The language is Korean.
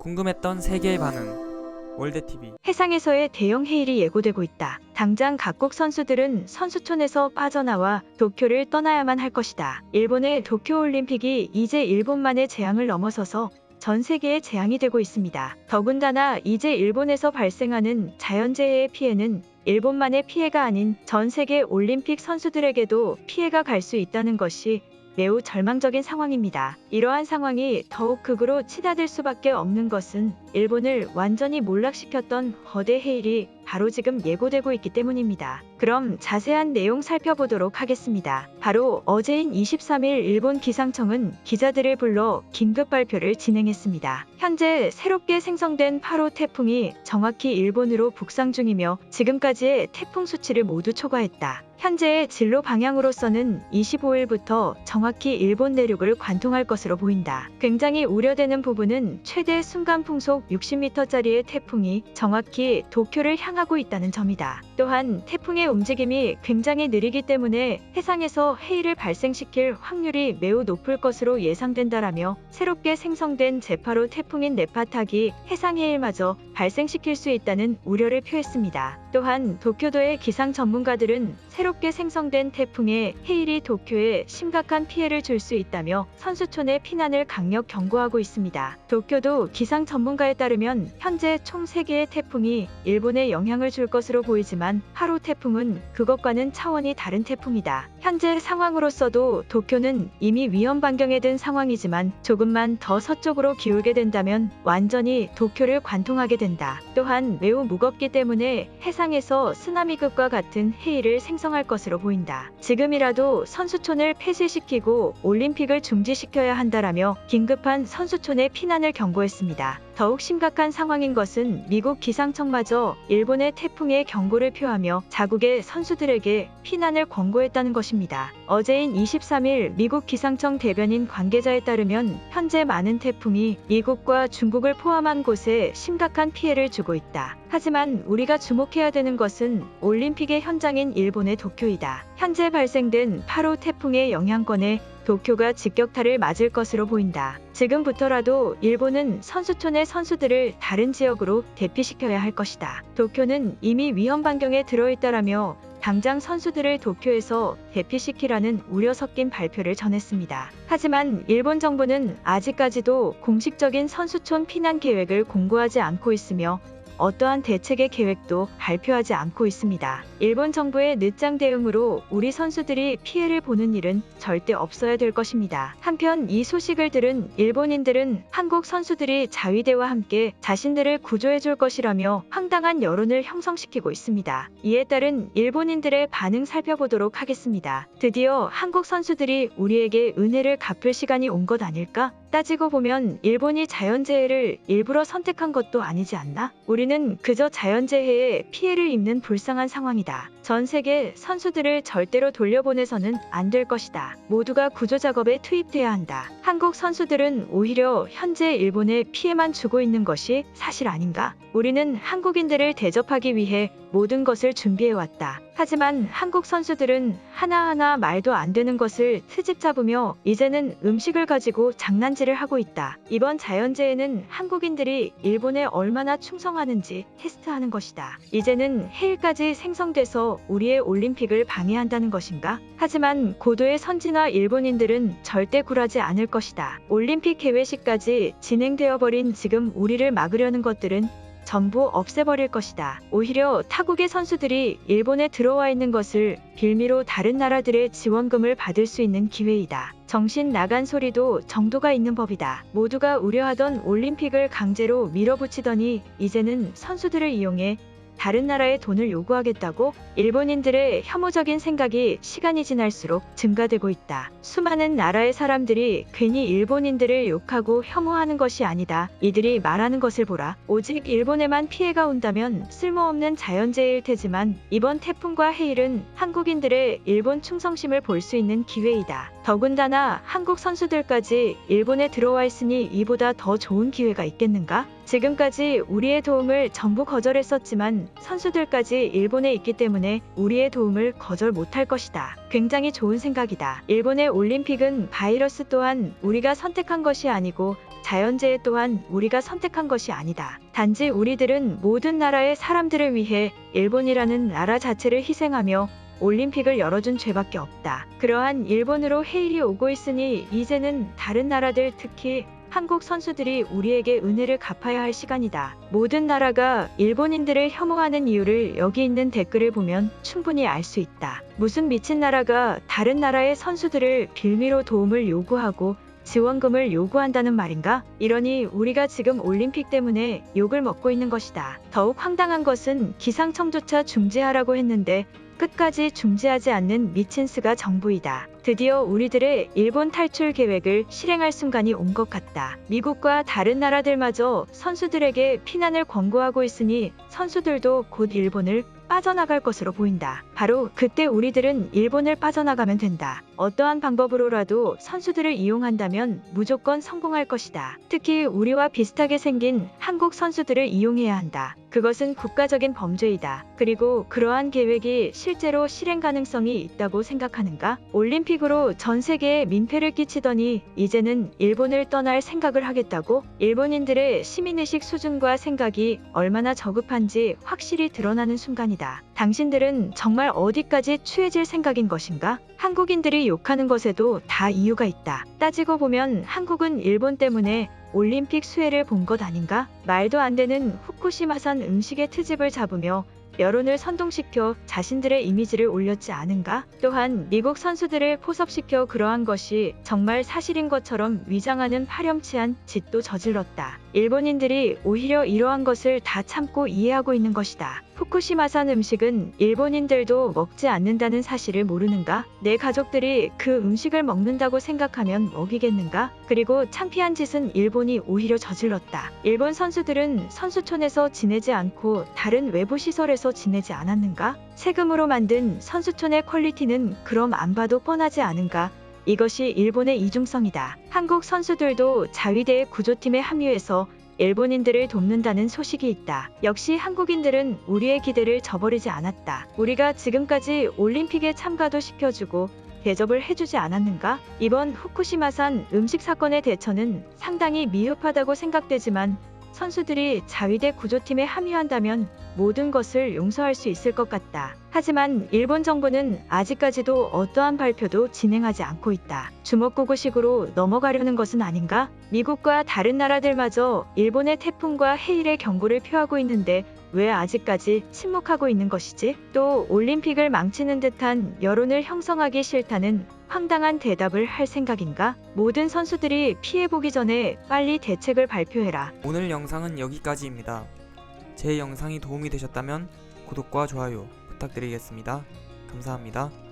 궁금했던 세계의 반응. 월드TV. 해상에서의 대형 해일이 예고되고 있다. 당장 각국 선수들은 선수촌에서 빠져나와 도쿄를 떠나야만 할 것이다. 일본의 도쿄올림픽이 이제 일본만의 재앙을 넘어서서 전 세계의 재앙이 되고 있습니다. 더군다나 이제 일본에서 발생하는 자연재해의 피해는 일본만의 피해가 아닌 전 세계 올림픽 선수들에게도 피해가 갈 수 있다는 것이 매우 절망적인 상황입니다. 이러한 상황이 더욱 극으로 치닫을 수밖에 없는 것은 일본을 완전히 몰락시켰던 거대 해일이 바로 지금 예고되고 있기 때문입니다. 그럼 자세한 내용 살펴보도록 하겠습니다. 바로 어제인 23일 일본 기상청은 기자들을 불러 긴급 발표를 진행했습니다. 현재 새롭게 생성된 8호 태풍이 정확히 일본으로 북상 중이며 지금까지의 태풍 수치를 모두 초과했다. 현재의 진로 방향으로서는 25일부터 정확히 일본 내륙을 관통할 것으로 보인다. 굉장히 우려되는 부분은 최대 순간 풍속 60m짜리의 태풍이 정확히 도쿄를 향하고 있다는 점이다. 또한 태풍의 움직임이 굉장히 느리기 때문에 해상에서 해일을 발생시킬 확률이 매우 높을 것으로 예상된다라며 새롭게 생성된 제8호 태풍인 네파탁이 해상 해일마저 발생시킬 수 있다는 우려를 표했습니다. 또한 도쿄도의 기상 전문가들은 새롭게 생성된 태풍의 해일이 도쿄에 심각한 피해를 줄 수 있다며 선수촌의 피난을 강력 경고하고 있습니다. 도쿄도 기상 전문가에 따르면 현재 총 3개의 태풍이 일본에 영향을 줄 것으로 보이지만 8호 태풍은 그것과는 차원이 다른 태풍이다. 현재 상황으로서도 도쿄는 이미 위험 반경에 든 상황이지만 조금만 더 서쪽으로 기울게 된다면 완전히 도쿄를 관통하게 된다. 또한 매우 무겁기 때문에 해상에서 쓰나미급과 같은 해일을 생성할 것으로 보인다. 지금이라도 선수촌을 폐쇄시키고 올림픽을 중지시켜야 한다라며 긴급한 선수촌의 피난을 경고했습니다. 더욱 심각한 상황인 것은 미국 기상청마저 일본의 태풍에 경고를 표하며 자국의 선수들에게 피난을 권고했다는 것입니다. 어제인 23일 미국 기상청 대변인 관계자에 따르면 현재 많은 태풍이 미국과 중국을 포함한 곳에 심각한 피해를 주고 있다. 하지만 우리가 주목해야 되는 것은 올림픽의 현장인 일본의 도쿄이다. 현재 발생된 8호 태풍의 영향권에 도쿄가 직격탄을 맞을 것으로 보인다. 지금부터라도 일본은 선수촌의 선수들을 다른 지역으로 대피시켜야 할 것이다. 도쿄는 이미 위험 반경에 들어있다라며 당장 선수들을 도쿄에서 대피시키라는 우려 섞인 발표를 전했습니다. 하지만 일본 정부는 아직까지도 공식적인 선수촌 피난 계획을 공고하지 않고 있으며 어떠한 대책의 계획도 발표하지 않고 있습니다. 일본 정부의 늦장 대응으로 우리 선수들이 피해를 보는 일은 절대 없어야 될 것입니다. 한편 이 소식을 들은 일본인들은 한국 선수들이 자위대와 함께 자신들을 구조해 줄 것이라며 황당한 여론을 형성시키고 있습니다. 이에 따른 일본인들의 반응 살펴보도록 하겠습니다. 드디어 한국 선수들이 우리에게 은혜를 갚을 시간이 온 것 아닐까? 따지고 보면 일본이 자연재해를 일부러 선택한 것도 아니지 않나? 우리는 그저 자연재해에 피해를 입는 불쌍한 상황이다. 전 세계 선수들을 절대로 돌려보내서는 안 될 것이다. 모두가 구조작업에 투입돼야 한다. 한국 선수들은 오히려 현재 일본에 피해만 주고 있는 것이 사실 아닌가? 우리는 한국인들을 대접하기 위해 모든 것을 준비해왔다. 하지만 한국 선수들은 하나하나 말도 안 되는 것을 트집 잡으며 이제는 음식을 가지고 장난질을 하고 있다. 이번 자연재해는 한국인들이 일본에 얼마나 충성하는지 테스트하는 것이다. 이제는 해일까지 생성돼서 우리의 올림픽을 방해한다는 것인가? 하지만 고도의 선진화 일본인들은 절대 굴하지 않을 것이다. 올림픽 개회식까지 진행되어 버린 지금 우리를 막으려는 것들은 전부 없애버릴 것이다. 오히려 타국의 선수들이 일본에 들어와 있는 것을 빌미로 다른 나라들의 지원금을 받을 수 있는 기회이다. 정신 나간 소리도 정도가 있는 법이다. 모두가 우려하던 올림픽을 강제로 밀어붙이더니 이제는 선수들을 이용해 다른 나라의 돈을 요구하겠다고? 일본인들의 혐오적인 생각이 시간이 지날수록 증가되고 있다. 수많은 나라의 사람들이 괜히 일본인들을 욕하고 혐오하는 것이 아니다. 이들이 말하는 것을 보라. 오직 일본에만 피해가 온다면 쓸모없는 자연재해일 테지만 이번 태풍과 해일은 한국인들의 일본 충성심을 볼 수 있는 기회이다. 더군다나 한국 선수들까지 일본에 들어와 있으니 이보다 더 좋은 기회가 있겠는가? 지금까지 우리의 도움을 전부 거절했었지만 선수들까지 일본에 있기 때문에 우리의 도움을 거절 못할 것이다. 굉장히 좋은 생각이다. 일본의 올림픽은 바이러스 또한 우리가 선택한 것이 아니고 자연재해 또한 우리가 선택한 것이 아니다. 단지 우리들은 모든 나라의 사람들을 위해 일본이라는 나라 자체를 희생하며 올림픽을 열어준 죄밖에 없다. 그러한 일본으로 해일이 오고 있으니 이제는 다른 나라들, 특히 한국 선수들이 우리에게 은혜를 갚아야 할 시간이다. 모든 나라가 일본인들을 혐오하는 이유를 여기 있는 댓글을 보면 충분히 알 수 있다. 무슨 미친 나라가 다른 나라의 선수들을 빌미로 도움을 요구하고 지원금을 요구한다는 말인가? 이러니 우리가 지금 올림픽 때문에 욕을 먹고 있는 것이다. 더욱 황당한 것은 기상청조차 중지하라고 했는데 끝까지 중지하지 않는 미친 스가 정부이다. 드디어 우리들의 일본 탈출 계획을 실행할 순간이 온 것 같다. 미국과 다른 나라들마저 선수들에게 피난을 권고하고 있으니 선수들도 곧 일본을 빠져나갈 것으로 보인다. 바로 그때 우리들은 일본을 빠져나가면 된다. 어떠한 방법으로라도 선수들을 이용한다면 무조건 성공할 것이다. 특히 우리와 비슷하게 생긴 한국 선수들을 이용해야 한다. 그것은 국가적인 범죄이다. 그리고 그러한 계획이 실제로 실행 가능성이 있다고 생각하는가? 올림픽으로 전 세계에 민폐를 끼치더니 이제는 일본을 떠날 생각을 하겠다고? 일본인들의 시민의식 수준과 생각이 얼마나 저급한지 확실히 드러나는 순간이다. 당신들은 정말 어디까지 추해질 생각인 것인가? 한국인들이 욕하는 것에도 다 이유가 있다. 따지고 보면 한국은 일본 때문에 올림픽 수혜를 본 것 아닌가? 말도 안 되는 후쿠시마산 음식의 트집을 잡으며 여론을 선동시켜 자신들의 이미지를 올렸지 않은가? 또한 미국 선수들을 포섭시켜 그러한 것이 정말 사실인 것처럼 위장하는 파렴치한 짓도 저질렀다. 일본인들이 오히려 이러한 것을 다 참고 이해하고 있는 것이다. 후쿠시마산 음식은 일본인들도 먹지 않는다는 사실을 모르는가? 내 가족들이 그 음식을 먹는다고 생각하면 먹이겠는가? 그리고 창피한 짓은 일본이 오히려 저질렀다. 일본 선수들은 선수촌에서 지내지 않고 다른 외부 시설에서 지내지 않았는가? 세금으로 만든 선수촌의 퀄리티는 그럼 안 봐도 뻔하지 않은가? 이것이 일본의 이중성이다. 한국 선수들도 자위대 구조팀에 합류해서 일본인들을 돕는다는 소식이 있다. 역시 한국인들은 우리의 기대를 저버리지 않았다. 우리가 지금까지 올림픽에 참가도 시켜주고 대접을 해주지 않았는가? 이번 후쿠시마산 음식 사건의 대처는 상당히 미흡하다고 생각되지만 선수들이 자위대 구조팀에 합류한다면 모든 것을 용서할 수 있을 것 같다. 하지만 일본 정부는 아직까지도 어떠한 발표도 진행하지 않고 있다. 주먹구구식으로 넘어가려는 것은 아닌가? 미국과 다른 나라들마저 일본의 태풍과 해일의 경고를 표하고 있는데 왜 아직까지 침묵하고 있는 것이지? 또 올림픽을 망치는 듯한 여론을 형성하기 싫다는 황당한 대답을 할 생각인가? 모든 선수들이 피해보기 전에 빨리 대책을 발표해라. 오늘 영상은 여기까지입니다. 제 영상이 도움이 되셨다면 구독과 좋아요 부탁드리겠습니다. 감사합니다.